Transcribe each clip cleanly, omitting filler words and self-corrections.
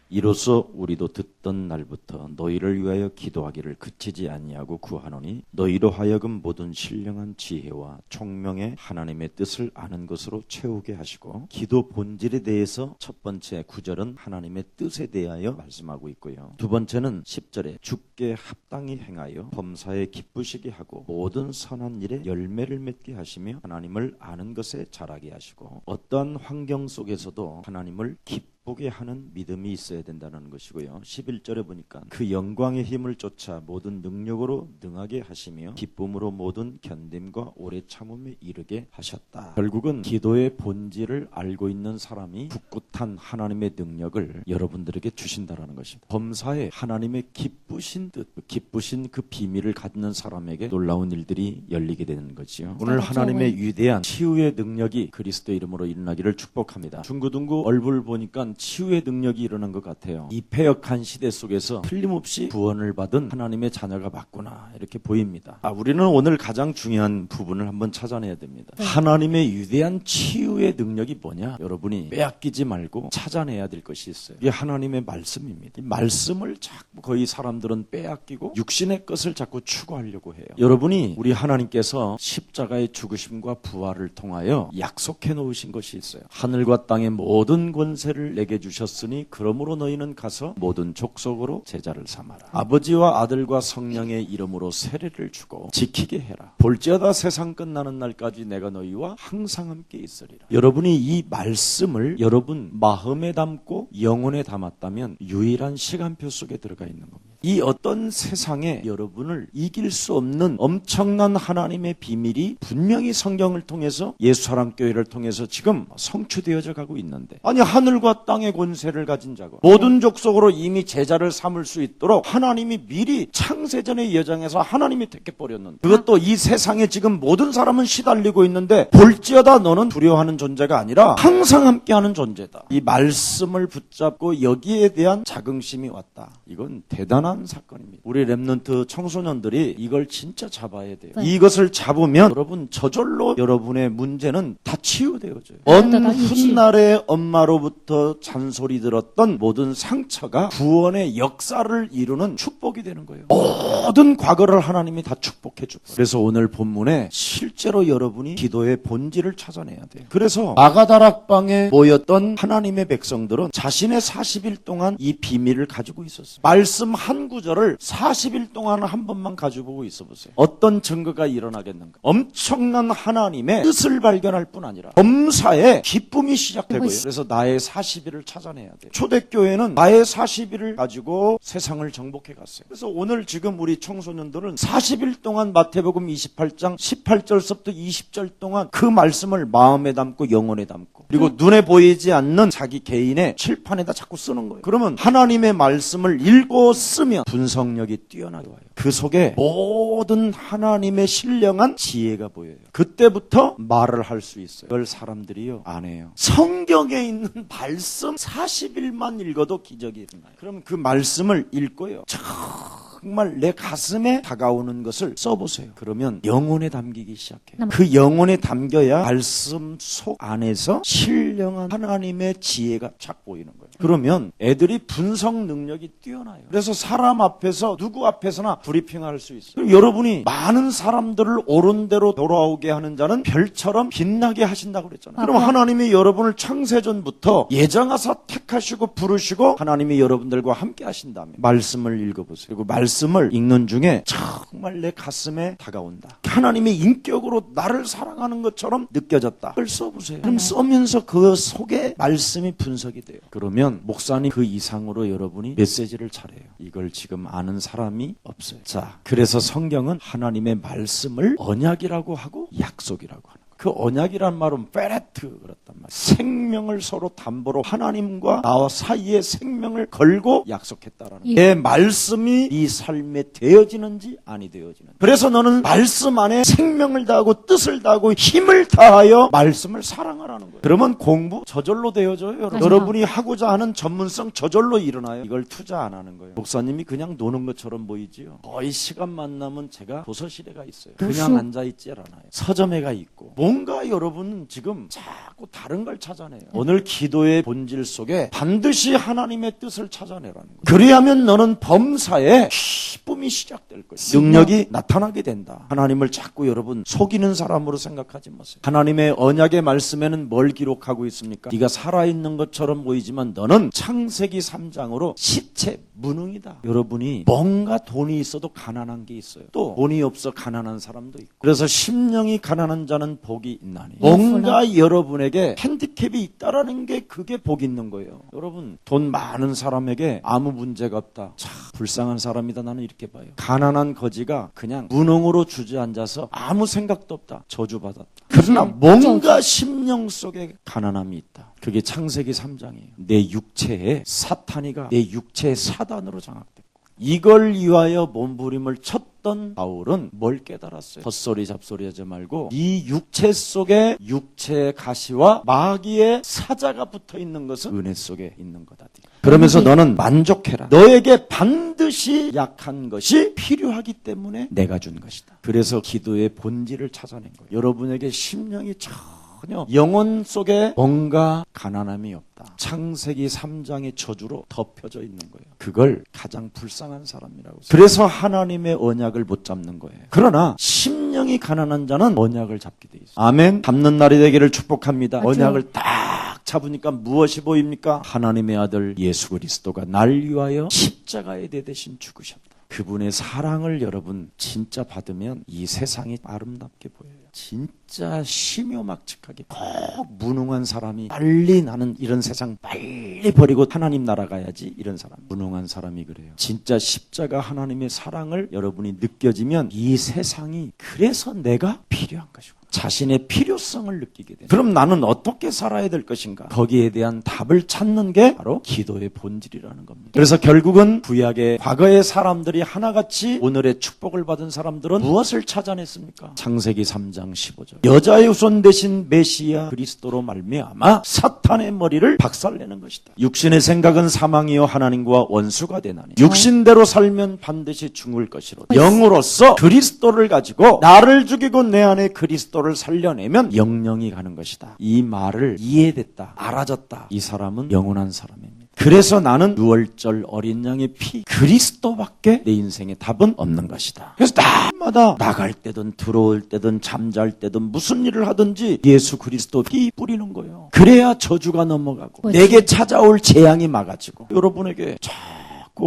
이로써 우리도 듣던 날부터 너희를 위하여 기도하기를 그치지 아니하고 구하노니 너희로 하여금 모든 신령한 지혜와 총명의 하나님의 뜻을 아는 것으로 채우게 하시고, 기도 본질에 대해서 첫 번째 9절은 하나님의 뜻에 대하여 말씀하고 있고요. 두 번째는 10절에 주께 합당히 행하여 범사에 기쁘시게 하고 모든 선한 일에 열매를 맺게 하시며 하나님을 아는 것에 자라게 하시고, 어떠한 환경 속에서도 하나님을 기쁘게 하는 믿음이 있어야 된다는 것이고요. 11절에 보니까 그 영광의 힘을 쫓아 모든 능력으로 능하게 하시며 기쁨으로 모든 견딤과 오래 참음에 이르게 하셨다. 결국은 기도의 본질을 알고 있는 사람이 굳굳한 하나님의 능력을 여러분들에게 주신다라는 것입니다. 범사에 하나님의 기쁘신 뜻, 기쁘신 그 비밀을 갖는 사람에게 놀라운 일들이 열리게 되는 거지요. 오늘 하나님의 위대한 치유의 능력이 그리스도의 이름으로 일어나기를 축복합니다. 중구둥구 얼굴 보니까 치유의 능력이 일어난 것 같아요. 이 패역한 시대 속에서 틀림없이 구원을 받은 하나님의 자녀가 맞구나, 이렇게 보입니다. 우리는 오늘 가장 중요한 부분을 한번 찾아내야 됩니다. 하나님의 위대한 치유의 능력이 뭐냐? 여러분이 빼앗기지 말고 찾아내야 될 것이 있어요. 이게 하나님의 말씀입니다. 이 말씀을 자꾸 거의 사람들은 빼앗기고 육신의 것을 자꾸 추구하려고 해요. 여러분이, 우리 하나님께서 십자가의 죽으심과 부활을 통하여 약속해 놓으신 것이 있어요. 하늘과 땅의 모든 권세를 내게 주셨으니 그러므로 너희는 가서 모든 족속으로 제자를 삼아라. 아버지와 아들과 성령의 이름으로 세례를 주고 지키게 해라. 볼지어다 세상 끝나는 날까지 내가 너희와 항상 함께 있으리라. 여러분이 이 말씀을 여러분 마음에 담고 영혼에 담았다면 유일한 시간표 속에 들어가 있는 겁니다. 이 어떤 세상에 여러분을 이길 수 없는 엄청난 하나님의 비밀이 분명히 성경을 통해서, 예수사랑교회를 통해서 지금 성취되어져 가고 있는데, 아니 하늘과 땅의 권세를 가진 자고 모든 족속으로 이미 제자를 삼을 수 있도록 하나님이 미리 창세전의 여정에서 하나님이 택해버렸는데, 그것도 이 세상에 지금 모든 사람은 시달리고 있는데 볼지어다 너는 두려워하는 존재가 아니라 항상 함께하는 존재다. 이 말씀을 붙잡고 여기에 대한 자긍심이 왔다. 이건 대단한 사건입니다. 우리 랩런트 청소년들이 이걸 진짜 잡아야 돼요. 이것을 잡으면 여러분 저절로 여러분의 문제는 다 치유되어져요. 어느 훗날에 엄마로부터 잔소리 들었던 모든 상처가 구원의 역사를 이루는 축복이 되는 거예요. 모든 과거를 하나님이 다 축복해 주고. 그래서 오늘 본문에 실제로 여러분이 기도의 본질을 찾아내야 돼요. 그래서 마가다락방에 모였던 하나님의 백성들은 자신의 40일 동안 이 비밀을 가지고 있었어요. 말씀 한 구절을 40일 동안 한 번만 가지고 보고 있어 보세요. 어떤 증거가 일어나겠는가? 엄청난 하나님의 뜻을 발견할 뿐 아니라 범사에 기쁨이 시작되고요. 그래서 나의 40일을 찾아내야 돼요. 초대교회는 나의 40일을 가지고 세상을 정복해 갔어요. 그래서 오늘 지금 우리 청소년들은 40일 동안 마태복음 28장 18절서부터 20절 동안 그 말씀을 마음에 담고 영혼에 담고, 그리고 눈에 보이지 않는 자기 개인의 칠판에다 자꾸 쓰는 거예요. 그러면 하나님의 말씀을 읽고 쓰면 분석력이 뛰어나게 와요. 그 속에 모든 하나님의 신령한 지혜가 보여요. 그때부터 말을 할 수 있어요. 그걸 사람들이요 안 해요. 성경에 있는 말씀 40일만 읽어도 기적이 일어나요. 그럼 그 말씀을 읽고요, 정말 내 가슴에 다가오는 것을 써보세요. 그러면 영혼에 담기기 시작해요. 그 영혼에 담겨야 말씀 속 안에서 신령한 하나님의 지혜가 착 보이는 거예요. 그러면 애들이 분석 능력이 뛰어나요. 그래서 사람 앞에서 누구 앞에서나 브리핑할 수 있어요. 여러분이 많은 사람들을 옳은 대로 돌아오게 하는 자는 별처럼 빛나게 하신다고 그랬잖아요. 그럼 하나님이 여러분을 창세전부터 예정하사 택하시고 부르시고 하나님이 여러분들과 함께 하신다면 말씀을 읽어보세요. 그리고 말씀을 읽는 중에 정말 내 가슴에 다가온다. 하나님의 인격으로 나를 사랑하는 것처럼 느껴졌다. 그걸 써보세요. 그럼 써면서 그 속에 말씀이 분석이 돼요. 그러면 목사님 그 이상으로 여러분이 메시지를 잘해요. 이걸 지금 아는 사람이 없어요. 자, 그래서 성경은 하나님의 말씀을 언약이라고 하고 약속이라고 하는 거예요. 그 언약이란 말은 페레트 그렇단 말이에요. 생명을 서로 담보로 하나님과 나와 사이에 생명을 걸고 약속했다라는 거예요. 내 말씀이 네 삶에 되어지는지 아니 되어지는지. 그래서 너는 말씀 안에 생명을 다하고 뜻을 다하고 힘을 다하여 말씀을 사랑하라는 거예요. 그러면 공부 저절로 되어져요. 여러분. 여러분이 하고자 하는 전문성 저절로 일어나요. 이걸 투자 안 하는 거예요. 목사님이 그냥 노는 것처럼 보이지요. 거의 시간만 나면 제가 도서실에 가 있어요. 그냥 앉아있지 않아요. 서점에 가 있고 뭔가 여러분 지금 자꾸 다른 걸 찾아내요. 오늘 기도의 본질 속에 반드시 하나님의 뜻을 찾아내라는 거예요. 그리하면 너는 범사에 기쁨이 시작될 거예요. 능력이 나타나게 된다. 하나님을 자꾸 여러분 속이는 사람으로 생각하지 마세요. 하나님의 언약의 말씀에는 뭘 기록하고 있습니까? 네가 살아있는 것처럼 보이지만 너는 창세기 3장으로 시체 무능이다. 여러분이 뭔가 돈이 있어도 가난한 게 있어요. 또 돈이 없어 가난한 사람도 있고. 그래서 심령이 가난한 자는 복이 있나니. 뭔가 여러분에게 핸디캡이 있다라는 게 그게 복 있는 거예요. 여러분 돈 많은 사람에게 아무 문제가 없다. 참 불쌍한 사람이다. 나는 이렇게 봐요. 가난한 거지가 그냥 무능으로 주저앉아서 아무 생각도 없다. 저주받았다. 그러나 뭔가 심령 속에 가난함이 있다. 그게 창세기 3장이에요. 내 육체에 사탄이가 내 육체의 사단으로 장악됐고 이걸 위하여 몸부림을 쳤던 바울은 뭘 깨달았어요? 헛소리 잡소리 하지 말고 이 육체 속에 육체의 가시와 마귀의 사자가 붙어있는 것은 은혜 속에 있는 거다. 그러면서 너는 만족해라. 너에게 반드시 약한 것이 필요하기 때문에 내가 준 것이다. 그래서 기도의 본질을 찾아낸 거예요. 여러분에게 심령이 전혀 영혼 속에 뭔가 가난함이 없다. 창세기 3장의 저주로 덮여져 있는 거예요. 그걸 가장 불쌍한 사람이라고. 그래서 하나님의 언약을 못 잡는 거예요. 그러나 심령이 가난한 자는 언약을 잡게 돼 있어요. 아멘. 잡는 날이 되기를 축복합니다. 맞죠? 언약을 딱 잡으니까 무엇이 보입니까? 하나님의 아들 예수 그리스도가 날 위하여 십자가에 대신 죽으셨다. 그분의 사랑을 여러분 진짜 받으면 이 세상이 아름답게 보여요. 진짜 심요막측하게 꼭 무능한 사람이 빨리 나는 이런 세상 빨리 버리고 하나님 나라 가야지 이런 사람. 무능한 사람이 그래요. 진짜 십자가 하나님의 사랑을 여러분이 느껴지면 이 세상이 그래서 내가 필요한 것이고 자신의 필요성을 느끼게 돼요. 그럼 나는 어떻게 살아야 될 것인가? 거기에 대한 답을 찾는 게 바로 기도의 본질이라는 겁니다. 그래서 결국은 구약의 과거의 사람들이 하나같이 오늘의 축복을 받은 사람들은 무엇을 찾아냈습니까? 창세기 3장 15절. 여자의 후손 대신 메시아 그리스도로 말미암아 사탄의 머리를 박살내는 것이다. 육신의 생각은 사망이요 하나님과 원수가 되나니 육신대로 살면 반드시 죽을 것이로 영으로서 그리스도를 가지고 나를 죽이고 내 안에 그리스도를 살려내면 영영이 가는 것이다. 이 말을 이해됐다. 알아졌다. 이 사람은 영원한 사람입니다. 그래서 나는 6월절 어린 양의 피 그리스도밖에 내 인생의 답은 없는 것이다. 그래서 날마다 나갈 때든 들어올 때든 잠잘 때든 무슨 일을 하든지 예수 그리스도 피 뿌리는 거예요. 그래야 저주가 넘어가고 그렇지. 내게 찾아올 재앙이 막아지고 여러분에게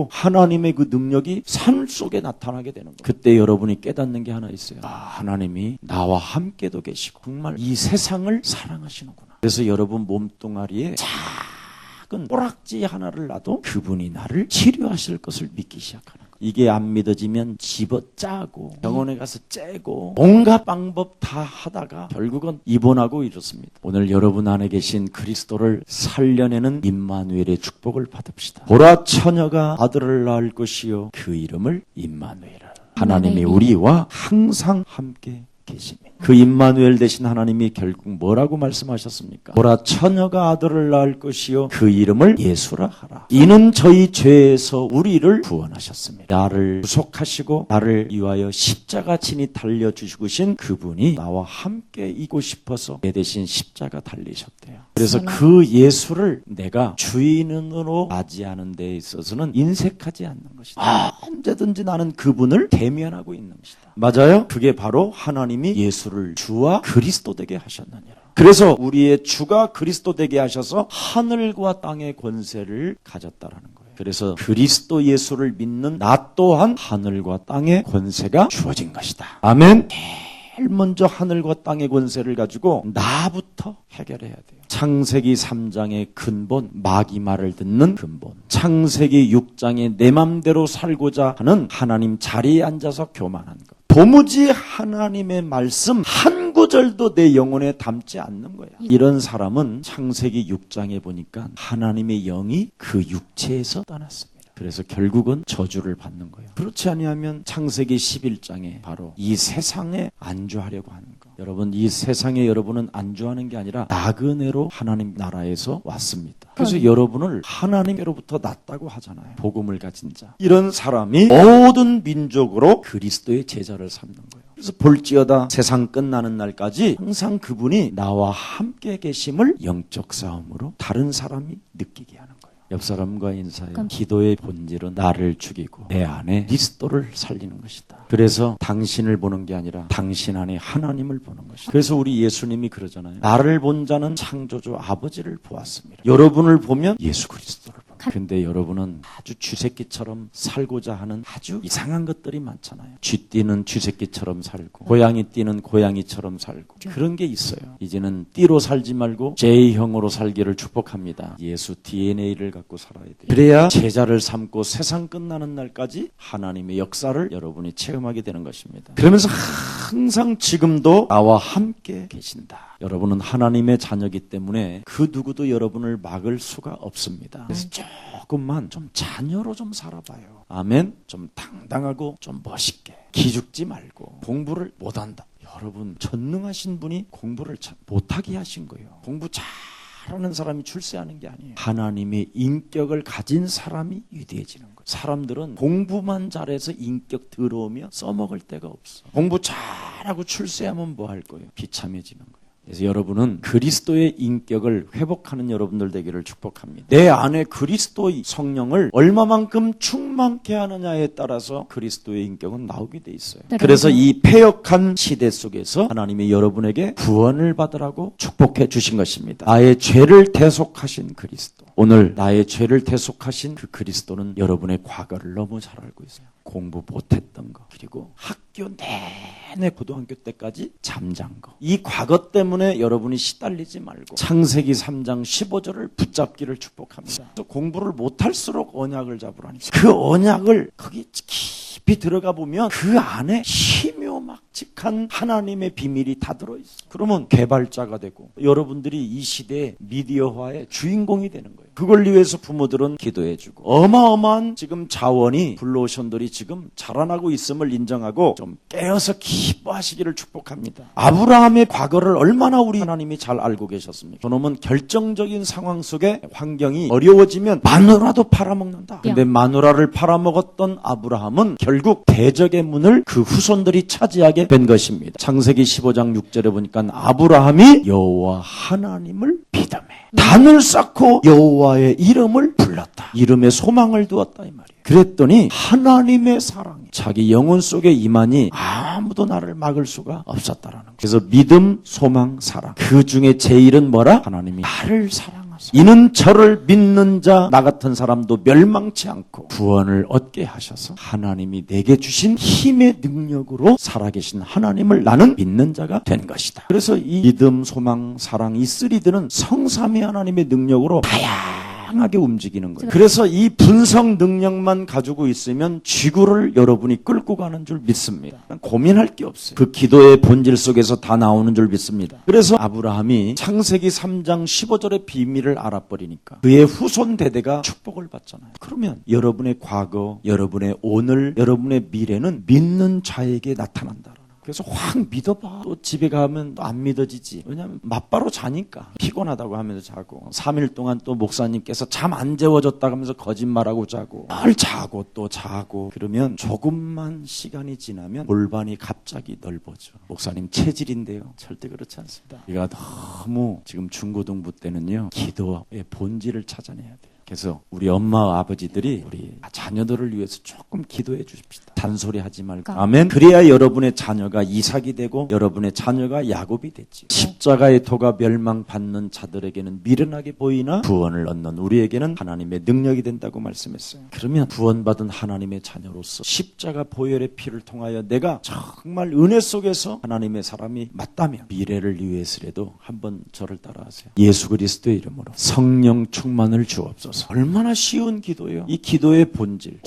하나님의 그 능력이 산 속에 나타나게 되는 거예요. 그때 여러분이 깨닫는 게 하나 있어요. 하나님이 나와 함께도 계시고 정말 이 세상을 사랑하시는구나. 그래서 여러분 몸뚱아리에 작은 꼬락지 하나를 놔도 그분이 나를 치료하실 것을 믿기 시작하는 거예요. 이게 안 믿어지면 집어짜고 병원에 가서 째고 온갖 방법 다 하다가 결국은 입원하고 이렇습니다. 오늘 여러분 안에 계신 그리스도를 살려내는 임마누엘의 축복을 받읍시다. 보라 처녀가 아들을 낳을 것이요 그 이름을 임마누엘이라. 하나님이 우리와 항상 함께 계십니다. 그 임마누엘 되신 하나님이 결국 뭐라고 말씀하셨습니까? 보라 처녀가 아들을 낳을 것이요 그 이름을 예수라 하라. 이는 저희 죄에서 우리를 구원하셨습니다. 나를 구속하시고 나를 위하여 십자가 진이 달려주시고신 그분이 나와 함께 있고 싶어서 내 대신 십자가 달리셨대요. 그래서 그 예수를 내가 주인으로 맞이하는 데 있어서는 인색하지 않는 것이다. 언제든지 나는 그분을 대면하고 있는 것이다. 맞아요? 그게 바로 하나님이 예수를 주와 그리스도 되게 하셨느니라. 그래서 우리의 주가 그리스도 되게 하셔서 하늘과 땅의 권세를 가졌다라는 거예요. 그래서 그리스도 예수를 믿는 나 또한 하늘과 땅의 권세가 주어진 것이다. 아멘. 제일 먼저 하늘과 땅의 권세를 가지고 나부터 해결해야 돼요. 창세기 3장의 근본, 마귀 말을 듣는 근본. 창세기 6장의 내 맘대로 살고자 하는 하나님 자리에 앉아서 교만한 것. 도무지 하나님의 말씀 한 구절도 내 영혼에 담지 않는 거야. 이런 사람은 창세기 6장에 보니까 하나님의 영이 그 육체에서 떠났습니다. 그래서 결국은 저주를 받는 거예요. 그렇지 아니하면 창세기 11장에 바로 이 세상에 안주하려고 하는 거. 여러분 이 세상에 여러분은 안주하는 게 아니라 나그네로 하나님 나라에서 왔습니다. 그래서 여러분을 하나님께로부터 났다고 하잖아요. 복음을 가진 자. 이런 사람이 모든 민족으로 그리스도의 제자를 삼는 거예요. 그래서 볼지어다 세상 끝나는 날까지 항상 그분이 나와 함께 계심을 영적 싸움으로 다른 사람이 느끼게 하는 거예요. 옆 사람과 인사해요. 기도의 본질은 나를 죽이고 내 안에 그리스도를 살리는 것이다. 그래서 당신을 보는 게 아니라 당신 안에 하나님을 보는 것이다. 그래서 우리 예수님이 그러잖아요. 나를 본 자는 창조주 아버지를 보았습니다. 여러분을 보면 예수 그리스도를 봅니다. 근데 여러분은 아주 쥐새끼처럼 살고자 하는 아주 이상한 것들이 많잖아요. 쥐 띠는 쥐새끼처럼 살고 고양이 띠는 고양이처럼 살고 그런 게 있어요. 이제는 띠로 살지 말고 J형으로 살기를 축복합니다. 예수 DNA를 갖고 살아야 돼요. 그래야 제자를 삼고 세상 끝나는 날까지 하나님의 역사를 여러분이 체험하게 되는 것입니다. 그러면서 항상 지금도 나와 함께 계신다. 여러분은 하나님의 자녀이기 때문에 그 누구도 여러분을 막을 수가 없습니다. 그래서 조금만 좀 자녀로 좀 살아봐요. 아멘. 좀 당당하고 좀 멋있게 기죽지 말고 공부를 못한다. 여러분 전능하신 분이 공부를 못하게 하신 거예요. 공부 잘하는 사람이 출세하는 게 아니에요. 하나님의 인격을 가진 사람이 위대해지는 거예요. 사람들은 공부만 잘해서 인격 들어오면 써먹을 데가 없어. 공부 잘하고 출세하면 뭐 할 거예요? 비참해지는 거예요. 그래서 여러분은 그리스도의 인격을 회복하는 여러분들 되기를 축복합니다. 내 안에 그리스도의 성령을 얼마만큼 충만케 하느냐에 따라서 그리스도의 인격은 나오게 돼 있어요. 그래서 이 패역한 시대 속에서 하나님이 여러분에게 구원을 받으라고 축복해 주신 것입니다. 나의 죄를 대속하신 그리스도. 오늘 나의 죄를 대속하신 그 그리스도는 여러분의 과거를 너무 잘 알고 있어요. 공부 못했던 거, 그리고 학교 내내 고등학교 때까지 잠잔 거. 이 과거 때문에 여러분이 시달리지 말고 창세기 3장 15절을 붙잡기를 축복합니다. 공부를 못할수록 언약을 잡으라니까. 그 언약을 거기 깊이 들어가 보면 그 안에 희묘막직한 하나님의 비밀이 다 들어있어요. 그러면 개발자가 되고 여러분들이 이 시대의 미디어화의 주인공이 되는 거예요. 그걸 위해서 부모들은 기도해주고 어마어마한 지금 자원이 블루오션들이 지금 자라나고 있음을 인정하고 좀 깨어서 기뻐하시기를 축복합니다. 아브라함의 과거를 얼마나 우리 하나님이 잘 알고 계셨습니까? 저놈은 결정적인 상황 속에 환경이 어려워지면 마누라도 팔아먹는다. 근데 마누라를 팔아먹었던 아브라함은 결국 대적의 문을 그 후손들이 차지하게 된 것입니다. 창세기 15장 6절에 보니까 아브라함이 여호와 하나님을 믿음에 단을 쌓고 여호와의 이름을 불렀다. 이름에 소망을 두었다 이 말이에요. 그랬더니 하나님의 사랑이 자기 영혼 속에 임하니 아무도 나를 막을 수가 없었다라는 거예요. 그래서 믿음, 소망, 사랑. 그 중에 제일은 뭐라? 하나님이 나를 사랑하사 이는 저를 믿는 자 나 같은 사람도 멸망치 않고 구원을 얻게 하셔서 하나님이 내게 주신 힘의 능력으로 살아계신 하나님을 나는 믿는 자가 된 것이다. 그래서 이 믿음, 소망, 사랑 이 쓰리들은 성삼위 하나님의 능력으로 다양하게 움직이는 거예요. 그래서 이 분석 능력만 가지고 있으면 지구를 여러분이 끌고 가는 줄 믿습니다. 고민할 게 없어요. 그 기도의 본질 속에서 다 나오는 줄 믿습니다. 그래서 아브라함이 창세기 3장 15절의 비밀을 알아버리니까 그의 후손 대대가 축복을 받잖아요. 그러면 여러분의 과거, 여러분의 오늘, 여러분의 미래는 믿는 자에게 나타난다. 그래서 확 믿어봐. 또 집에 가면 또 안 믿어지지. 왜냐하면 맞바로 자니까. 피곤하다고 하면서 자고 3일 동안 또 목사님께서 잠 안 재워졌다고 하면서 거짓말하고 자고 늘 자고 또 자고 그러면 조금만 시간이 지나면 골반이 갑자기 넓어져. 목사님 체질인데요. 절대 그렇지 않습니다. 우리가 너무 지금 중고등부 때는요. 기도의 본질을 찾아내야 돼요. 그래서 우리 엄마 아버지들이 우리 자녀들을 위해서 조금 기도해 주십시다. 단소리 하지 말고. 아멘. 그래야 여러분의 자녀가 이삭이 되고 여러분의 자녀가 야곱이 됐지. 십자가의 도가 멸망받는 자들에게는 미련하게 보이나 구원을 얻는 우리에게는 하나님의 능력이 된다고 말씀했어요. 그러면 구원받은 하나님의 자녀로서 십자가 보혈의 피를 통하여 내가 정말 은혜 속에서 하나님의 사람이 맞다면 미래를 위해서라도 한번 저를 따라하세요. 예수 그리스도의 이름으로 성령 충만을 주옵소서. 얼마나 쉬운 기도예요. 이 기도의 본질.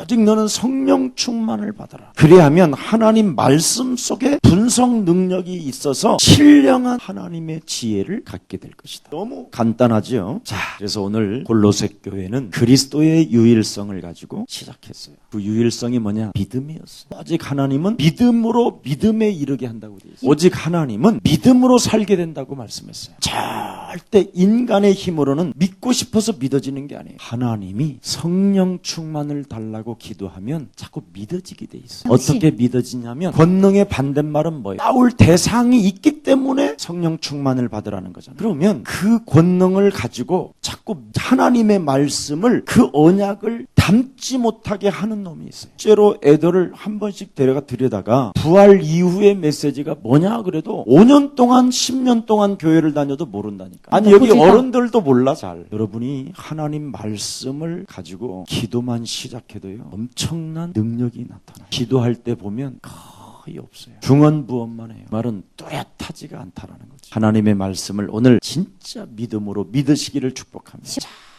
오직 너는 성령 충만을 받아라. 그래야면 하나님 말씀 속에 분석 능력이 있어서 신령한 하나님의 지혜를 갖게 될 것이다. 너무 간단하죠. 자, 그래서 오늘 골로새 교회는 그리스도의 유일성을 가지고 시작했어요. 그 유일성이 뭐냐? 믿음이었어요. 오직 하나님은 믿음으로 믿음에 이르게 한다고 되어 있어요. 오직 하나님은 믿음으로 살게 된다고 말씀했어요. 절대 인간의 힘으로는 믿고 싶어서 믿어지는 게 아니에요. 하나님이 성령 충만을 달라고 가지고 기도하면 자꾸 믿어지게 돼 있어요. 역시. 어떻게 믿어지냐면 권능의 반대말은 뭐예요? 싸울 대상이 있기 때문에 성령 충만을 받으라는 거잖아요. 그러면 그 권능을 가지고 자꾸 하나님의 말씀을, 그 언약을 담지 못하게 하는 놈이 있어요. 실제로 애들을 한 번씩 데려가 들여다가 부활 이후의 메시지가 뭐냐 그래도 5년 동안 10년 동안 교회를 다녀도 모른다니까. 아니 여기 어른들도 몰라 잘. 여러분이 하나님 말씀을 가지고 기도만 시작해도요 엄청난 능력이 나타나요. 기도할 때 보면 거의 없어요. 중언부언만 해요. 말은 뚜렷하지가 않다라는 거죠. 하나님의 말씀을 오늘 진짜 믿음으로 믿으시기를 축복합니다.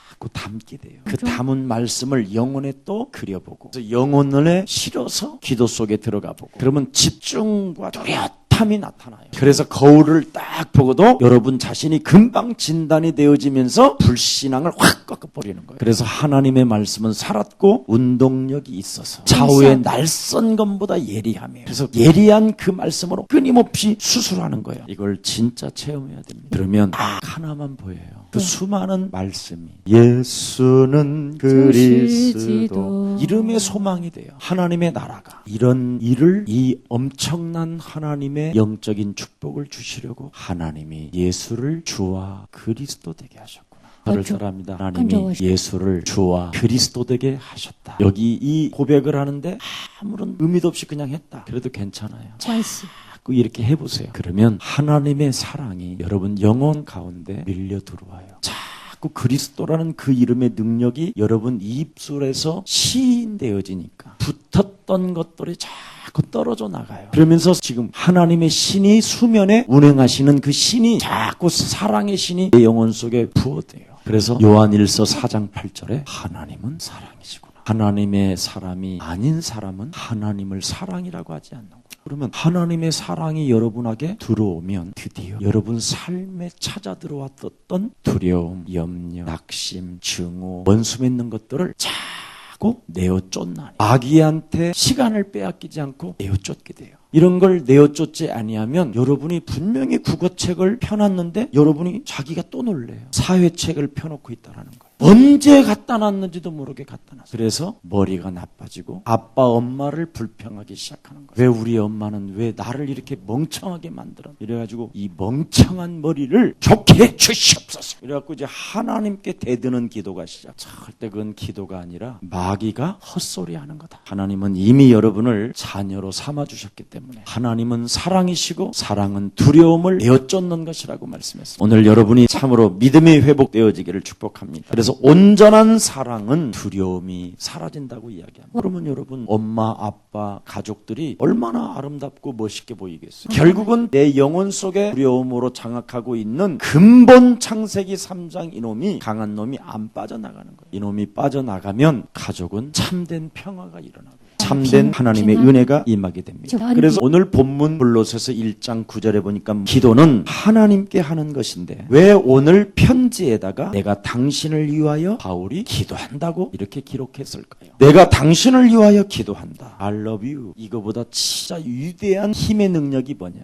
자꾸 담게 돼요. 그 담은 말씀을 영혼에 또 그려보고, 그래서 영혼에 실어서 기도 속에 들어가 보고, 그러면 집중과 뚜렷함이 나타나요. 그래서 거울을 딱 보고도 여러분 자신이 금방 진단이 되어지면서 불신앙을 확 꺾어버리는 거예요. 그래서 하나님의 말씀은 살았고 운동력이 있어서 좌우의 날선 것보다 예리함이에요. 그래서 예리한 그 말씀으로 끊임없이 수술하는 거예요. 이걸 진짜 체험해야 됩니다. 그러면 딱 하나만 보여요. 그 수많은 말씀이 예수는 그리스도, 이름의 소망이 돼요. 하나님의 나라가. 이런 일을, 이 엄청난 하나님의 영적인 축복을 주시려고 하나님이 예수를 주와 그리스도 되게 하셨구나. 저를 따라합니다. 하나님이 예수를 주와 그리스도 되게 하셨다. 여기 이 고백을 하는데 아무런 의미도 없이 그냥 했다. 그래도 괜찮아요. 자꾸 이렇게 해보세요. 그러면 하나님의 사랑이 여러분 영혼 가운데 밀려 들어와요. 자꾸 그리스도라는 그 이름의 능력이 여러분 입술에서 시인되어지니까 붙었던 것들이 자꾸 떨어져 나가요. 그러면서 지금 하나님의 신이 수면에 운행하시는 그 신이 자꾸 사랑의 신이 내 영혼 속에 부어대요. 그래서 요한일서 4장 8절에 하나님은 사랑이시구나. 하나님의 사람이 아닌 사람은 하나님을 사랑이라고 하지 않는구나. 그러면 하나님의 사랑이 여러분에게 들어오면 드디어 여러분 삶에 찾아 들어왔던 두려움, 염려, 낙심, 증오, 원수 맺는 것들을 자꾸 내어 쫓나니 마귀한테 시간을 빼앗기지 않고 내어 쫓게 돼요. 이런 걸 내어 쫓지 아니하면 여러분이 분명히 국어책을 펴놨는데 여러분이 자기가 또 놀래요. 사회책을 펴놓고 있다는 거예요. 언제 갖다 놨는지도 모르게 갖다 놨어요. 그래서 머리가 나빠지고 아빠 엄마를 불평하기 시작하는 거예요. 왜 우리 엄마는 왜 나를 이렇게 멍청하게 만들어? 이래가지고 이 멍청한 머리를 좋게 해주시옵소서. 이래갖고 이제 하나님께 대드는 기도가 시작. 절대 그건 기도가 아니라 마귀가 헛소리하는 거다. 하나님은 이미 여러분을 자녀로 삼아주셨기 때문에 하나님은 사랑이시고 사랑은 두려움을 내어 쫓는 것이라고 말씀했습니다. 오늘 여러분이 참으로 믿음이 회복되어지기를 축복합니다. 그래서 온전한 사랑은 두려움이 사라진다고 이야기합니다. 그러면 여러분 엄마, 아빠, 가족들이 얼마나 아름답고 멋있게 보이겠어요. 결국은 내 영혼 속에 두려움으로 장악하고 있는 근본 창세기 3장 이놈이, 강한 놈이 안 빠져나가는 거예요. 이놈이 빠져나가면 가족은 참된 평화가 일어나고 참된 하나님의 은혜가 임하게 됩니다. 그래서 오늘 본문 골로새서 1장 9절에 보니까 기도는 하나님께 하는 것인데 왜 오늘 편지에다가 내가 당신을 위하여 바울이 기도한다고 이렇게 기록했을까요? 내가 당신을 위하여 기도한다. I love you. 이거보다 진짜 위대한 힘의 능력이 뭐냐?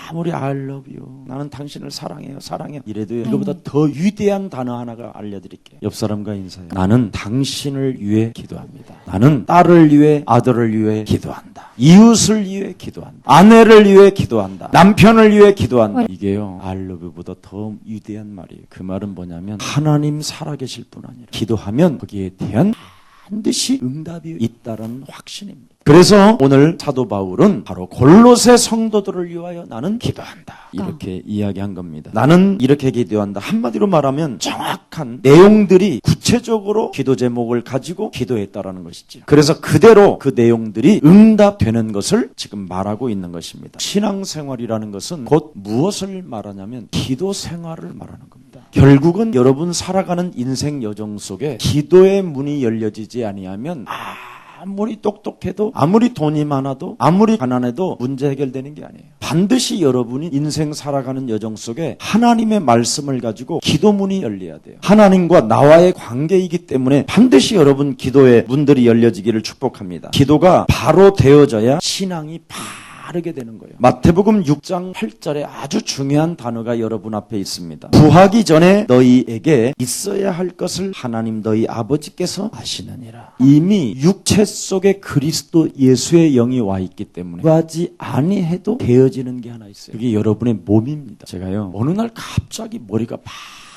아무리 I love you. 나는 당신을 사랑해요. 사랑해요. 이래도 이거보다 더 위대한 단어 하나가 알려드릴게요. 옆 사람과 인사해요. 나는 당신을 위해 기도합니다. 나는 딸을 위해, 아들을 위해 기도한다. 이웃을 위해 기도한다. 아내를 위해 기도한다. 남편을 위해 기도한다. 이게요, I love you보다 더 위대한 말이에요. 그 말은 뭐냐면 하나님 살아계실 뿐 아니라 기도하면 거기에 대한 반드시 응답이 있다는 확신입니다. 그래서 오늘 사도 바울은 바로 골로새 성도들을 위하여 나는 기도한다. 이렇게 이야기한 겁니다. 나는 이렇게 기도한다. 한마디로 말하면 정확한 내용들이 구체적으로 기도 제목을 가지고 기도했다라는 것이죠. 그래서 그대로 그 내용들이 응답되는 것을 지금 말하고 있는 것입니다. 신앙생활이라는 것은 곧 무엇을 말하냐면 기도 생활을 말하는 겁니다. 결국은 여러분 살아가는 인생 여정 속에 기도의 문이 열려지지 아니하면 아무리 똑똑해도 아무리 돈이 많아도 아무리 가난해도 문제 해결되는 게 아니에요. 반드시 여러분이 인생 살아가는 여정 속에 하나님의 말씀을 가지고 기도문이 열려야 돼요. 하나님과 나와의 관계이기 때문에 반드시 여러분 기도의 문들이 열려지기를 축복합니다. 기도가 바로 되어져야 신앙이 다르게 되는 거예요. 마태복음 6장 8절에 아주 중요한 단어가 여러분 앞에 있습니다. 구하기 전에 너희에게 있어야 할 것을 하나님 너희 아버지께서 아시느니라. 이미 육체 속에 그리스도 예수의 영이 와 있기 때문에 구하지 아니해도 되어지는 게 하나 있어요. 그게 여러분의 몸입니다. 제가요 어느 날 갑자기 머리가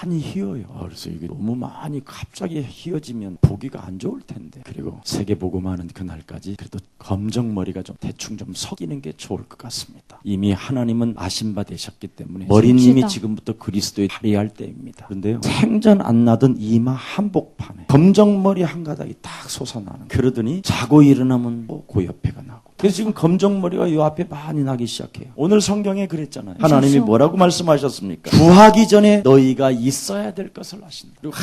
많이 휘어요. 그래서 이게 너무 많이 갑자기 휘어지면 보기가 안 좋을 텐데, 그리고 세계복음하는 그날까지 그래도 검정머리가 좀 대충 좀 섞이는 게 좋을 것 같습니다. 이미 하나님은 아신 바 되셨기 때문에 머리님이 지금부터 그리스도에 탈의할 때입니다. 그런데요 생전 안 나던 이마 한복판에 검정머리 한 가닥이 딱 솟아나는, 그러더니 자고 일어나면 그 옆에가 나고, 그래서 지금 검정머리가 요 앞에 많이 나기 시작해요. 오늘 성경에 그랬잖아요. 하나님이 뭐라고 말씀하셨습니까? 구하기 전에 너희가 있어야 될 것을 아신다. 그리고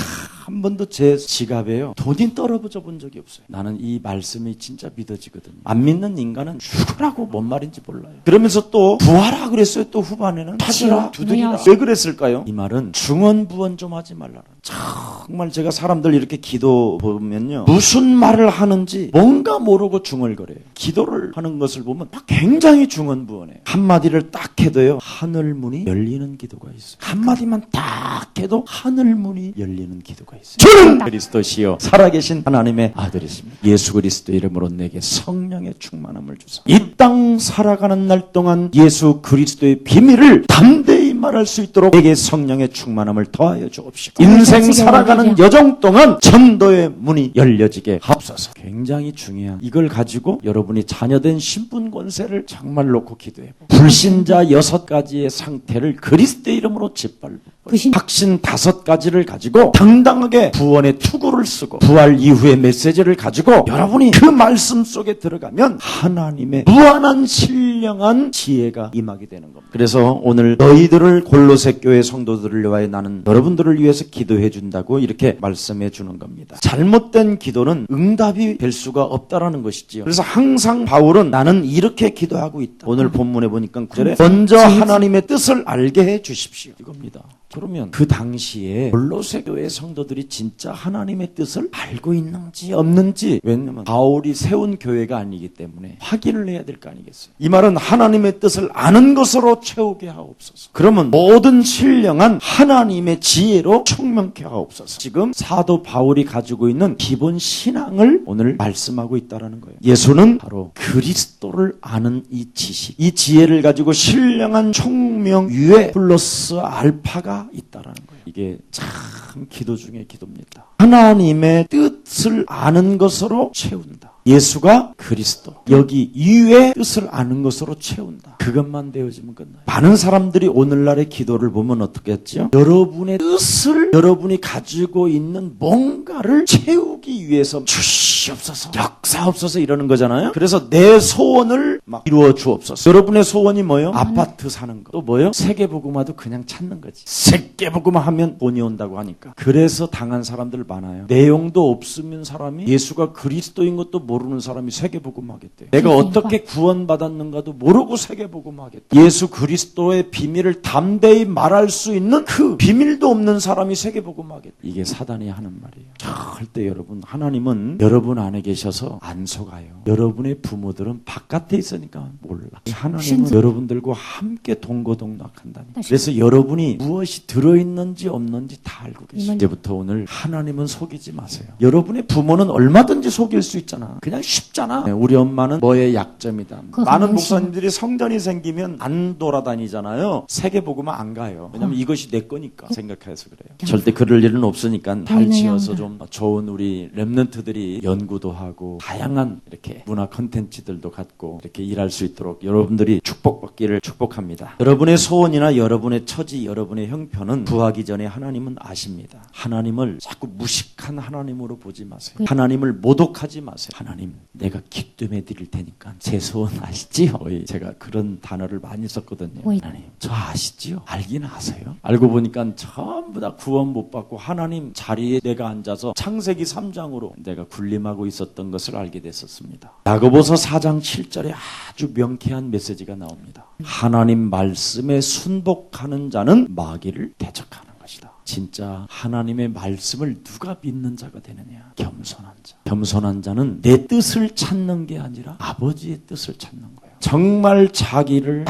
한 번도 제 지갑에요 돈이 떨어져 본 적이 없어요. 나는 이 말씀이 진짜 믿어지거든요. 안 믿는 인간은 죽으라고 뭔 말인지 몰라요. 그러면서 또 구하라 그랬어요. 또 후반에는 찾으라, 두드리라. 왜 그랬을까요? 이 말은 중언부언 좀 하지 말라는. 정말 제가 사람들 이렇게 기도 보면요 무슨 말을 하는지 뭔가 모르고 중얼거려요. 기도를 하는 것을 보면 막 굉장히 중언부언해요. 한마디를 딱 해도요 하늘문이 열리는 기도가 있어요. 한마디만 딱 해도 하늘문이 열리는 기도가 있어요. 저는 그리스도시요 살아계신 하나님의 아들이십니다. 예수 그리스도 이름으로 내게 성령의 충만함을 주사 이 땅 살아가는 날 동안 예수 그리스도의 비밀을 담대히 말할 수 있도록 내게 성령의 충만함을 더하여 주옵시고, 인생 살아가는 여정 동안 전도의 문이 열려지게 하옵소서. 굉장히 중요한, 이걸 가지고 여러분이 자녀된 신분 권세를 정말 놓고 기도해보고, 불신자 6가지의 상태를 그리스도의 이름으로 짓밟고, 확신 5가지를 가지고 당당하게 구원의 투구를 쓰고, 부활 이후의 메시지를 가지고 여러분이 그 말씀 속에 들어가면 하나님의 무한한 신령한 지혜가 임하게 되는 겁니다. 그래서 오늘 너희들을 골로새 교회 성도들을 위하여 나는 여러분들을 위해서 기도해 준다고 이렇게 말씀해 주는 겁니다. 잘못된 기도는 응답이 될 수가 없다라는 것이지요. 그래서 항상 바울은 나는 이렇게 기도하고 있다. 오늘 본문에 보니까 9절에 먼저 하나님의 뜻을 알게 해 주십시오, 이겁니다. 그러면 그 당시에 골로새 교회 성도들이 진짜 하나님의 뜻을 알고 있는지 없는지, 왜냐면 바울이 세운 교회가 아니기 때문에 확인을 해야 될 거 아니겠어요. 이 말은 하나님의 뜻을 아는 것으로 채우게 하옵소서. 그러면 모든 신령한 하나님의 지혜로 총명케 하옵소서. 지금 사도 바울이 가지고 있는 기본 신앙을 오늘 말씀하고 있다는 거예요. 예수는 바로 그리스도를 아는 이 지식, 이 지혜를 가지고 신령한 총명 위에 플러스 알파가 있다라는 거예요. 이게 참 기도 중에 기도입니다. 하나님의 뜻을 아는 것으로 채운다. 예수가 그리스도, 여기 이외의 뜻을 아는 것으로 채운다. 그것만 되어지면 끝나요. 많은 사람들이 오늘날의 기도를 보면 어떻게 했죠? 여러분의 뜻을, 여러분이 가지고 있는 뭔가를 채우기 위해서 주시옵소서, 역사옵소서 이러는 거잖아요. 그래서 내 소원을 막 이루어 주옵소서. 여러분의 소원이 뭐예요? 아파트 사는 거. 또 뭐예요? 세계복음화도 그냥 찾는 거지. 세계복음화 하면 돈이 온다고 하니까. 그래서 당한 사람들 많아요. 내용도 없으면 사람이 예수가 그리스도인 것도 모르는 사람이 세계복음하겠대요. 내가 어떻게 구원받았는가도 모르고 세계복음하겠대. 예수 그리스도의 비밀을 담대히 말할 수 있는 그 비밀도 없는 사람이 세계복음하겠대. 이게 사단이 하는 말이에요. 절대 여러분, 하나님은 여러분 안에 계셔서 안 속아요. 여러분의 부모들은 바깥에 있으니까 몰라. 하나님은 여러분들과 함께 동고동락한다니까. 그래서 여러분이 무엇이 들어있는지 없는지 다 알고 계세요. 이제부터 오늘 하나님은 속이지 마세요. 여러분의 부모는 얼마든지 속일 수 있잖아. 그냥 쉽잖아. 우리 엄마는 뭐의 약점이다. 많은 목사님들이 성전이 생기면 안 돌아다니잖아요. 세계복음은 안 가요. 왜냐면 이것이 내 거니까 생각해서 그래요. 절대 그럴 일은 없으니까 발 지어서 좀 좋은 우리 렘넌트들이 연구도 하고 다양한 이렇게 문화 콘텐츠들도 갖고 이렇게 일할 수 있도록 여러분들이 축복받기를 축복합니다. 여러분의 소원이나 여러분의 처지, 여러분의 형편은 구하기 전에 하나님은 아십니다. 하나님을 자꾸 무식한 하나님으로 보지 마세요. 하나님을 모독하지 마세요. 하나님, 내가 기도해 드릴 테니까 제 소원 아시지요? 제가 그런 단어를 많이 썼거든요. 하나님, 저 아시지요? 알긴 아세요? 알고 보니까 전부 다 구원 못 받고 하나님 자리에 내가 앉아서 창세기 3장으로 내가 군림하고 있었던 것을 알게 됐었습니다. 야고보서 4장 7절에 아주 명쾌한 메시지가 나옵니다. 하나님 말씀에 순복하는 자는 마귀를 대적하는 것이다. 진짜 하나님의 말씀을 누가 믿는 자가 되느냐? 겸손한 자. 겸손한 자는 내 뜻을 찾는 게 아니라 아버지의 뜻을 찾는 거예요. 정말 자기를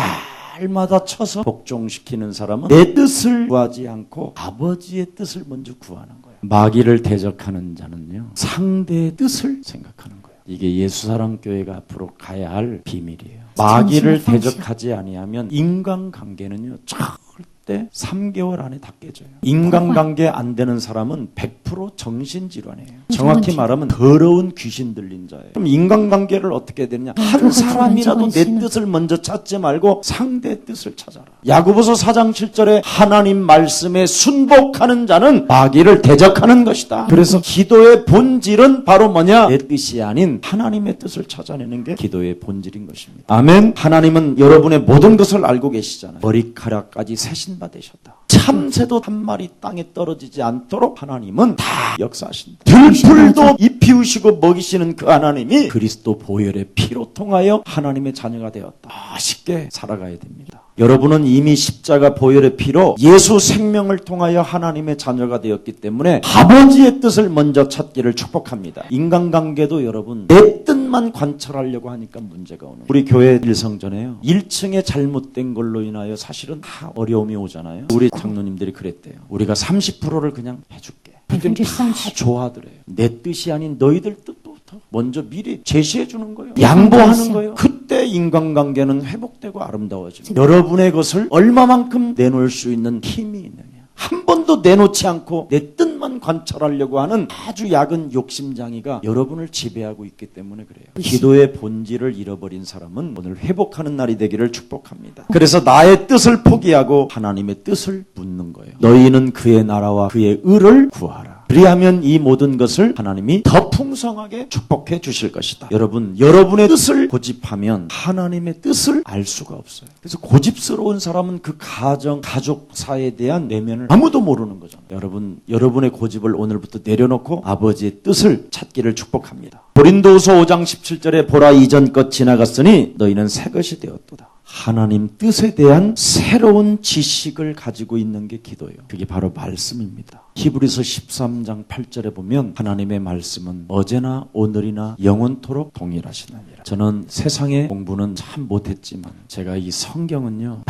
날마다 쳐서 복종시키는 사람은 내 뜻을 구하지 않고 아버지의 뜻을 먼저 구하는 거예요. 마귀를 대적하는 자는요, 상대의 뜻을 생각하는 거예요. 이게 예수사랑교회가 앞으로 가야 할 비밀이에요. 마귀를 대적하지 아니하면 인간관계는요, 절대 3개월 안에 다 깨져요. 인간관계 안 되는 사람은 100% 정신질환이에요. 정확히 말하면 더러운 귀신 들린 자예요. 그럼 인간관계를 어떻게 해야 되느냐? 한 사람이라도 내 뜻을 먼저 찾지 말고 상대의 뜻을 찾아라. 야고보서 4장 7절에 하나님 말씀에 순복하는 자는 마귀를 대적하는 것이다. 그래서 기도의 본질은 바로 뭐냐? 내 뜻이 아닌 하나님의 뜻을 찾아내는 게 기도의 본질인 것입니다. 아멘. 하나님은 여러분의 모든 것을 알고 계시잖아요. 머리카락까지 세신 바 되셨다. 참새도 한 마리 땅에 떨어지지 않도록 하나님은 다 역사하신다. 들풀도 입 피우시고 먹이시는 그 하나님이 그리스도 보혈의 피로 통하여 하나님의 자녀가 되었다. 쉽게 살아가야 됩니다. 여러분은 이미 십자가 보혈의 피로 예수 생명을 통하여 하나님의 자녀가 되었기 때문에 아버지의 뜻을 먼저 찾기를 축복합니다. 인간관계도 여러분 내 뜻만 관철하려고 하니까 문제가 오는 거예요. 우리 교회 일성전에요, 1층에 잘못된 걸로 인하여 사실은 다 어려움이 오잖아요. 우리 장로님들이 그랬대요. 우리가 30%를 그냥 해줄게. 그랬더니 다 좋아하더래요. 내 뜻이 아닌 너희들 뜻부터 먼저 미리 제시해 주는 거예요. 양보하는 거예요. 그때 인간관계는 회복되고 아름다워집니다. 여러분의 것을 얼마만큼 내놓을 수 있는 힘이 있느냐. 한 번도 내놓지 않고 내 뜻만 관철하려고 하는 아주 약은 욕심장애가 여러분을 지배하고 있기 때문에 그래요. 기도의 본질을 잃어버린 사람은 오늘 회복하는 날이 되기를 축복합니다. 그래서 나의 뜻을 포기하고 하나님의 뜻을 묻는 거예요. 너희는 그의 나라와 그의 의를 구하라. 그리하면 이 모든 것을 하나님이 더 풍성하게 축복해 주실 것이다. 여러분, 여러분의 뜻을 고집하면 하나님의 뜻을 알 수가 없어요. 그래서 고집스러운 사람은 그 가족사에 대한 내면을 아무도 모르는 거죠. 여러분, 여러분의 고집을 오늘부터 내려놓고 아버지의 뜻을 찾기를 축복합니다. 고린도후서 5장 17절에 보라 이전 것 지나갔으니 너희는 새 것이 되었도다. 하나님 뜻에 대한 새로운 지식을 가지고 있는 게 기도예요. 그게 바로 말씀입니다. 히브리서 13장 8절에 보면 하나님의 말씀은 어제나 오늘이나 영원토록 동일하시느니라. 저는 세상의 공부는 참 못했지만 제가 이 성경은요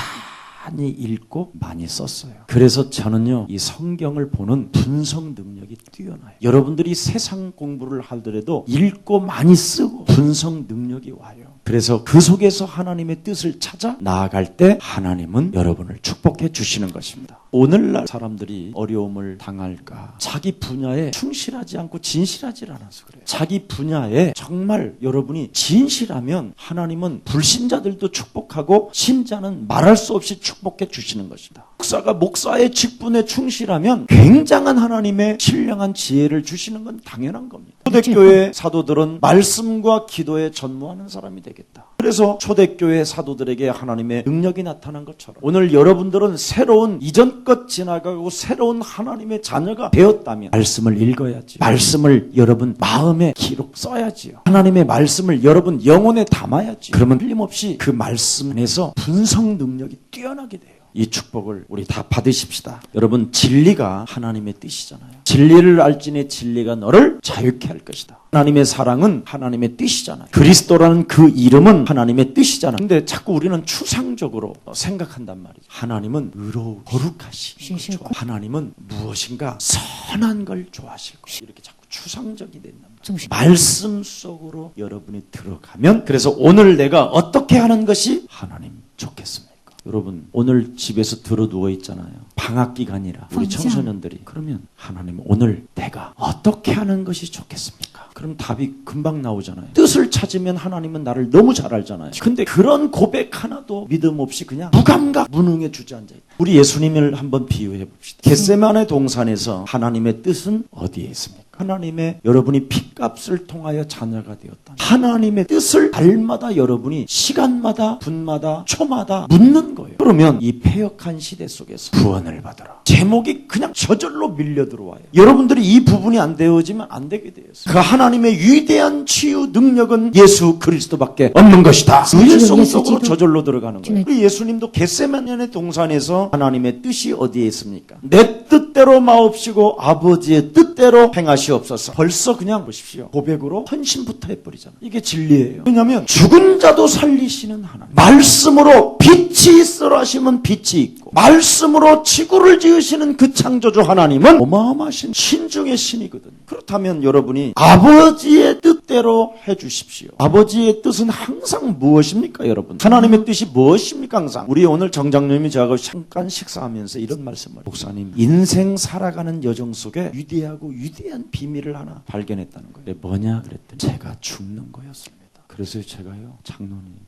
많이 읽고 많이 썼어요. 그래서 저는요 이 성경을 보는 분석 능력이 뛰어나요. 여러분들이 세상 공부를 하더라도 읽고 많이 쓰고 분석 능력이 와요. 그래서 그 속에서 하나님의 뜻을 찾아 나아갈 때 하나님은 여러분을 축복해 주시는 것입니다. 오늘날 사람들이 어려움을 당할까? 자기 분야에 충실하지 않고 진실하지 않아서 그래요. 자기 분야에 정말 여러분이 진실하면 하나님은 불신자들도 축복하고 신자는 말할 수 없이 축복해 주시는 것이다. 목사가 목사의 직분에 충실하면 굉장한 하나님의 신령한 지혜를 주시는 건 당연한 겁니다. 초대교회 사도들은 말씀과 기도에 전무하는 사람이 되겠다. 그래서 초대교회 사도들에게 하나님의 능력이 나타난 것처럼 오늘 여러분들은 새로운 이전 것 지나가고 새로운 하나님의 자녀가 되었다면 말씀을 읽어야지. 말씀을 여러분 마음에 기록 써야지요. 하나님의 말씀을 여러분 영혼에 담아야지. 그러면 틀림없이 그 말씀 안에서 분석 능력이 뛰어나게 돼요. 이 축복을 우리 다 받으십시다. 여러분, 진리가 하나님의 뜻이잖아요. 진리를 알지니 진리가 너를 자유케 할 것이다. 하나님의 사랑은 하나님의 뜻이잖아요. 그리스도라는 그 이름은 하나님의 뜻이잖아요. 근데 자꾸 우리는 추상적으로 생각한단 말이죠. 하나님은 의로우 거룩하시고 하나님은 무엇인가 선한 걸 좋아하실 것이고 이렇게 자꾸 추상적이 된단 말이에요. 말씀 속으로 여러분이 들어가면 그래서 오늘 내가 어떻게 하는 것이 하나님 좋겠습니다. 여러분 오늘 집에서 들어 누워 있잖아요. 방학 기간이라 우리 청소년들이 그러면 하나님 오늘 내가 어떻게 하는 것이 좋겠습니까? 그럼 답이 금방 나오잖아요. 뜻을 찾으면 하나님은 나를 너무 잘 알잖아요. 근데 그런 고백 하나도 믿음 없이 그냥 무감각 무능에 주저앉아 있다. 우리 예수님을 한번 비유해 봅시다. 겟세마네 동산에서 하나님의 뜻은 어디에 있습니까? 하나님의 여러분이 핏값을 통하여 자녀가 되었다. 하나님의 뜻을 날마다 여러분이 시간마다 분마다 초마다 묻는 거예요. 그러면 이 패역한 시대 속에서 구원을 받아라. 제목이 그냥 저절로 밀려 들어와요. 여러분들이 이 부분이 안 되어지면 안 되게 되었어요. 그 하나님의 위대한 치유 능력은 예수 그리스도밖에 없는 것이다. 그 일성 속으로 저절로 들어가는 거예요. 우리 예수님도 겟세마네 동산에서 하나님의 뜻이 어디에 있습니까? 내 뜻대로 마옵시고 아버지의 뜻대로 행하시옵소서. 벌써 그냥 보십시오. 고백으로 헌신부터 해버리잖아요. 이게 진리예요. 왜냐하면 죽은 자도 살리시는 하나님, 말씀으로 빛이 있으라 하시면 빛이 있고, 말씀으로 지구를 지으시는 그 창조주 하나님은 어마어마하신 신중의 신이거든요. 그렇다면 여러분이 아버지의 뜻대로 해주십시오. 아버지의 뜻은 항상 무엇입니까, 여러분? 하나님의 뜻이 무엇입니까, 항상? 우리 오늘 정장님이 저하고 잠깐 식사하면서 이런 말씀을, 목사님, 인생 살아가는 여정 속에 위대하고 위대한 비밀을 하나 발견했다는 거예요. 뭐냐 그랬더니 제가 죽는 거였습니다. 그래서 제가요,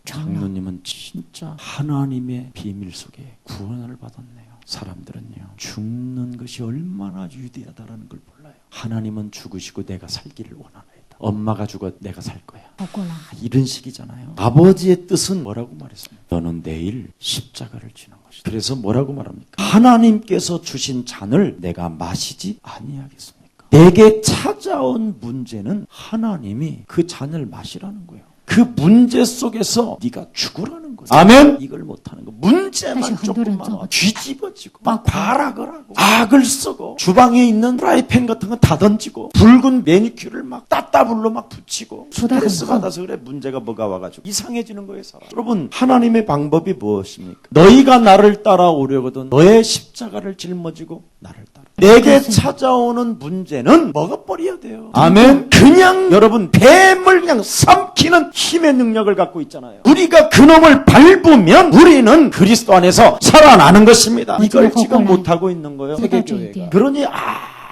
장로님은 진짜 하나님의 비밀 속에 구원을 받았네요. 사람들은요, 죽는 것이 얼마나 위대하다라는 걸 몰라요. 하나님은 죽으시고 내가 살기를 원하나이다. 엄마가 죽어 내가 살 거야. 이런 식이잖아요. 아버지의 뜻은 뭐라고 말했습니까? 너는 내일 십자가를 지는 것이다. 그래서 뭐라고 말합니까? 하나님께서 주신 잔을 내가 마시지 아니하겠습니까? 내게 찾아온 문제는 하나님이 그 잔을 마시라는 거예요. 그 문제 속에서 네가 죽으라는 거죠. 아멘. 이걸 못하는 거. 문제만 조금만 뒤집어지고 막 발악을 하고 악을 쓰고 주방에 있는 프라이팬 같은 거 다 던지고 붉은 매니큐어를 막 따따블로 막 붙이고 스트레스 받아서 그래. 문제가 뭐가 와가지고 이상해지는 거예요, 사람. 여러분, 하나님의 방법이 무엇입니까? 너희가 나를 따라오려거든 너의 십자가를 짊어지고 나를 따라. 내게 찾아오는 문제는 먹어버려야 돼요. 아멘. 그냥 여러분 뱀을 그냥 삼키는 힘의 능력을 갖고 있잖아요. 우리가 그놈을 밟으면 우리는 그리스도 안에서 살아나는 것입니다. 이걸 지금 못하고 있는 거예요, 세계교회가. 그러니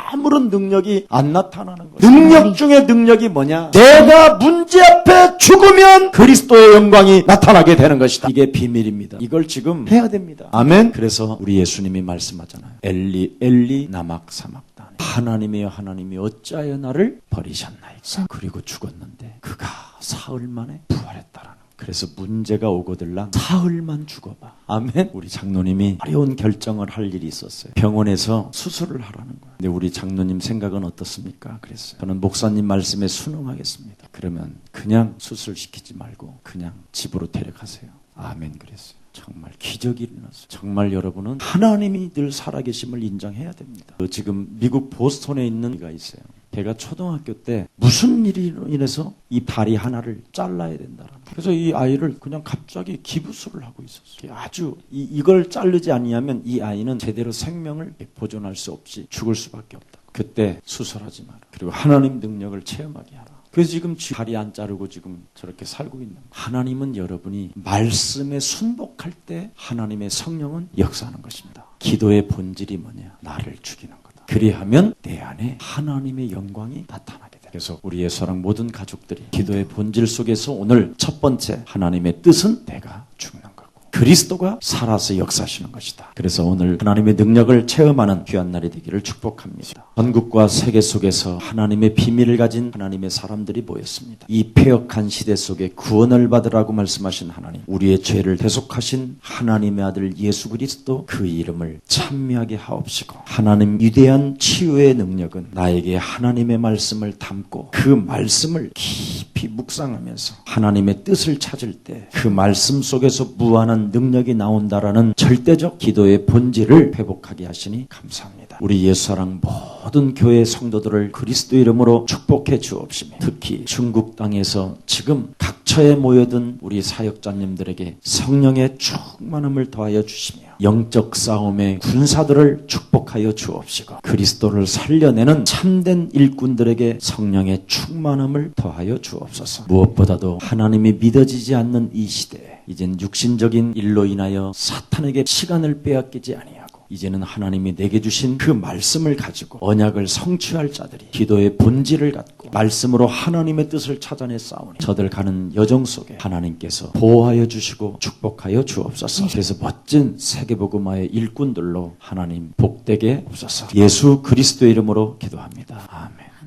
아무런 능력이 안 나타나는 거예요. 능력 중에 능력이 뭐냐? 내가 문제 앞에 죽으면 그리스도의 영광이 나타나게 되는 것이다. 이게 비밀입니다. 이걸 지금 해야 됩니다. 아멘. 그래서 우리 예수님이 말씀하잖아요. 엘리 엘리 나막 사막다. 하나님이여 하나님이 어찌하여 나를 버리셨나이까. 그리고 죽었는데 그가 사흘 만에 부활했다라는. 그래서 문제가 오거들랑 사흘만 죽어봐. 아멘. 우리 장로님이 어려운 결정을 할 일이 있었어요. 병원에서 수술을 하라는 거예요. 근데 우리 장로님 생각은 어떻습니까? 그랬어요. 저는 목사님 말씀에 순응하겠습니다. 그러면 그냥 수술시키지 말고 그냥 집으로 데려가세요. 아멘. 그랬어요. 정말 기적이 일어났어요. 정말 여러분은 하나님이 늘 살아계심을 인정해야 됩니다. 지금 미국 보스턴에 있는 이가 있어요. 걔가 초등학교 때 무슨 일로 인해서 이 다리 하나를 잘라야 된다라는. 그래서 이 아이를 그냥 갑자기 기부술을 하고 있었어요. 아주 이걸 자르지 아니하면 이 아이는 제대로 생명을 보존할 수 없이 죽을 수밖에 없다. 그때 수술하지 마라. 그리고 하나님 능력을 체험하게 하라. 그래서 지금 다리 안 자르고 지금 저렇게 살고 있는 거예요. 하나님은 여러분이 말씀에 순복할 때 하나님의 성령은 역사하는 것입니다. 기도의 본질이 뭐냐? 나를 죽이는 거다. 그리하면 내 안에 하나님의 영광이 나타나게 돼. 그래서 우리의 사랑 모든 가족들이 기도의 본질 속에서 오늘 첫 번째, 하나님의 뜻은 내가 죽는 거고 그리스도가 살아서 역사하시는 것이다. 그래서 오늘 하나님의 능력을 체험하는 귀한 날이 되기를 축복합니다. 전국과 세계 속에서 하나님의 비밀을 가진 하나님의 사람들이 모였습니다. 이 패역한 시대 속에 구원을 받으라고 말씀하신 하나님, 우리의 죄를 대속하신 하나님의 아들 예수 그리스도, 그 이름을 찬미하게 하옵시고, 하나님 위대한 치유의 능력은 나에게 하나님의 말씀을 담고 그 말씀을 깊이 묵상하면서 하나님의 뜻을 찾을 때 그 말씀 속에서 무한한 능력이 나온다라는 절대적 기도의 본질을 회복하게 하시니 감사합니다. 우리 예수사랑 모든 교회 성도들을 그리스도 이름으로 축복해 주옵시며, 특히 중국 땅에서 지금 각처에 모여든 우리 사역자님들에게 성령의 충만함을 더하여 주시며 영적 싸움의 군사들을 축복하여 주옵시고, 그리스도를 살려내는 참된 일꾼들에게 성령의 충만함을 더하여 주옵소서. 무엇보다도 하나님이 믿어지지 않는 이 시대에 이젠 육신적인 일로 인하여 사탄에게 시간을 빼앗기지 아니하고, 이제는 하나님이 내게 주신 그 말씀을 가지고 언약을 성취할 자들이 기도의 본질을 갖고 말씀으로 하나님의 뜻을 찾아내 싸우니 저들 가는 여정 속에 하나님께서 보호하여 주시고 축복하여 주옵소서. 그래서 멋진 세계복음화의 일꾼들로 하나님 복되게 없소서. 예수 그리스도의 이름으로 기도합니다. 아멘.